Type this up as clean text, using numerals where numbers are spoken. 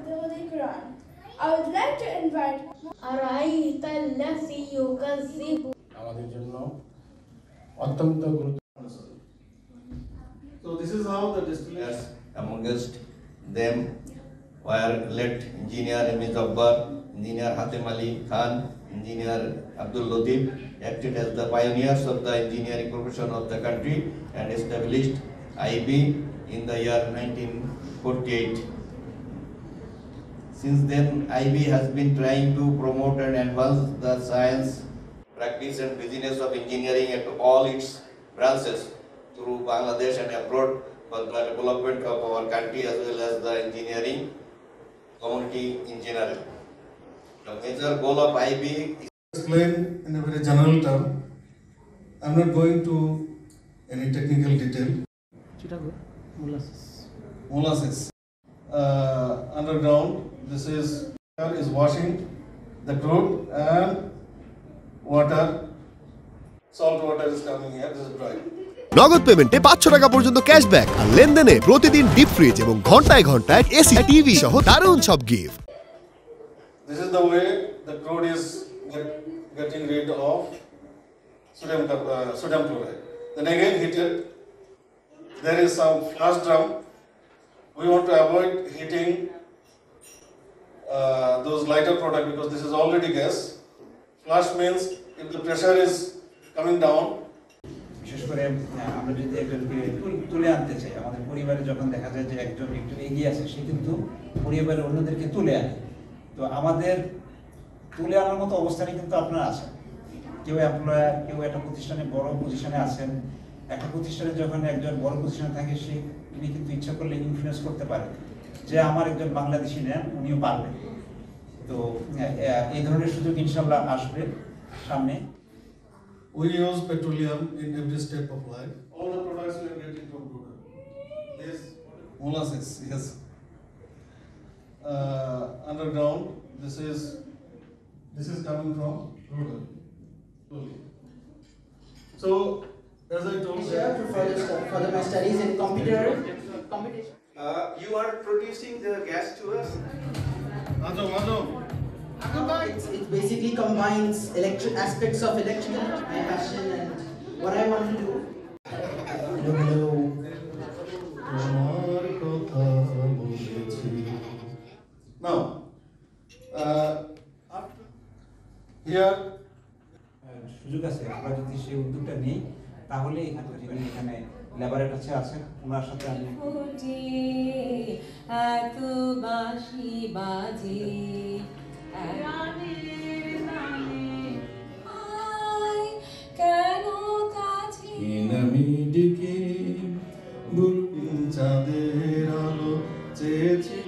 the Holy Quran. I would like to invite أرأيت الذي يكذب আমাদের জন্য অত্যন্ত গুরুত্বপূর্ণ। So this is how the distillers amongst them were late engineer M. Jabbar, engineer Hatem Ali Khan, engineer Abdul Latif, acted as the pioneers of the engineering profession of the country and established IB in the year 1948. Since then, IB has been trying to promote and advance the science, practice and business of engineering at all its branches through Bangladesh and abroad for the development of our country as well as the engineering community in general. The major goal of IB is explain in a very general term. I'm not going to any technical detail. Molasses. Underground, this is washing the crude and water. Salt water is coming here. This is dry. নগদ পেমেন্টে 500 টাকা পর্যন্ত cashback আর লেনদেনে প্রতিদিন deep fridge এবং ঘন্টায় ঘন্টায় AC TV সহ দারুণ সব gift. This is the way the crude is getting rid of sodium chloride. Then again heated. There is some flash drum. We want to avoid heating those lighter product because this is already gas. Flash means if the pressure is coming down. বিশেষ করে আমরা যদি একজনকে তুলে আনতে চাই, আমাদের পরিবারে যখন দেখা যায় যে একজন একটু এগিয়ে আছে, সে কিন্তু পরিবারের অন্যদেরকে তুলে আনে। তো আমাদের তুলে আনার মতো অবস্থানে কিন্তু আপনারা আছেন। কেউ এমপ্লয়ার, কেউ একটা প্রতিষ্ঠানে বড় পজিশনে আছেন। একটা প্রতিষ্ঠানে যখন একজন বড় পজিশনে থাকে, সে তিনি কিন্তু ইচ্ছা করলে ইনফ্লুয়েন্স করতে পারে যে আমার একজন বাংলাদেশি নেন, উনিও পারবেন। তো এই ধরনের সুযোগ ইনশাআল্লাহ আসবে সামনে। We use petroleum in every step of life. All the products we are getting from crude. This molasses, yes. Underground, this is coming from crude oil. So, as I told you, further my studies in computation. You are producing the gas to us? It basically combines aspects of electrical, my passion and what I want to do. Hello. Now, here সুযোগ আছে, আমরা যদি সেই উদ্যোগটা নিই তাহলে এখানে laboratory আছে, ওনার সাথে আমি এত বাঁশি বাজে কেন কাছে আমি ডেকে বুলবুল চাঁদের আলো চেয়েছিল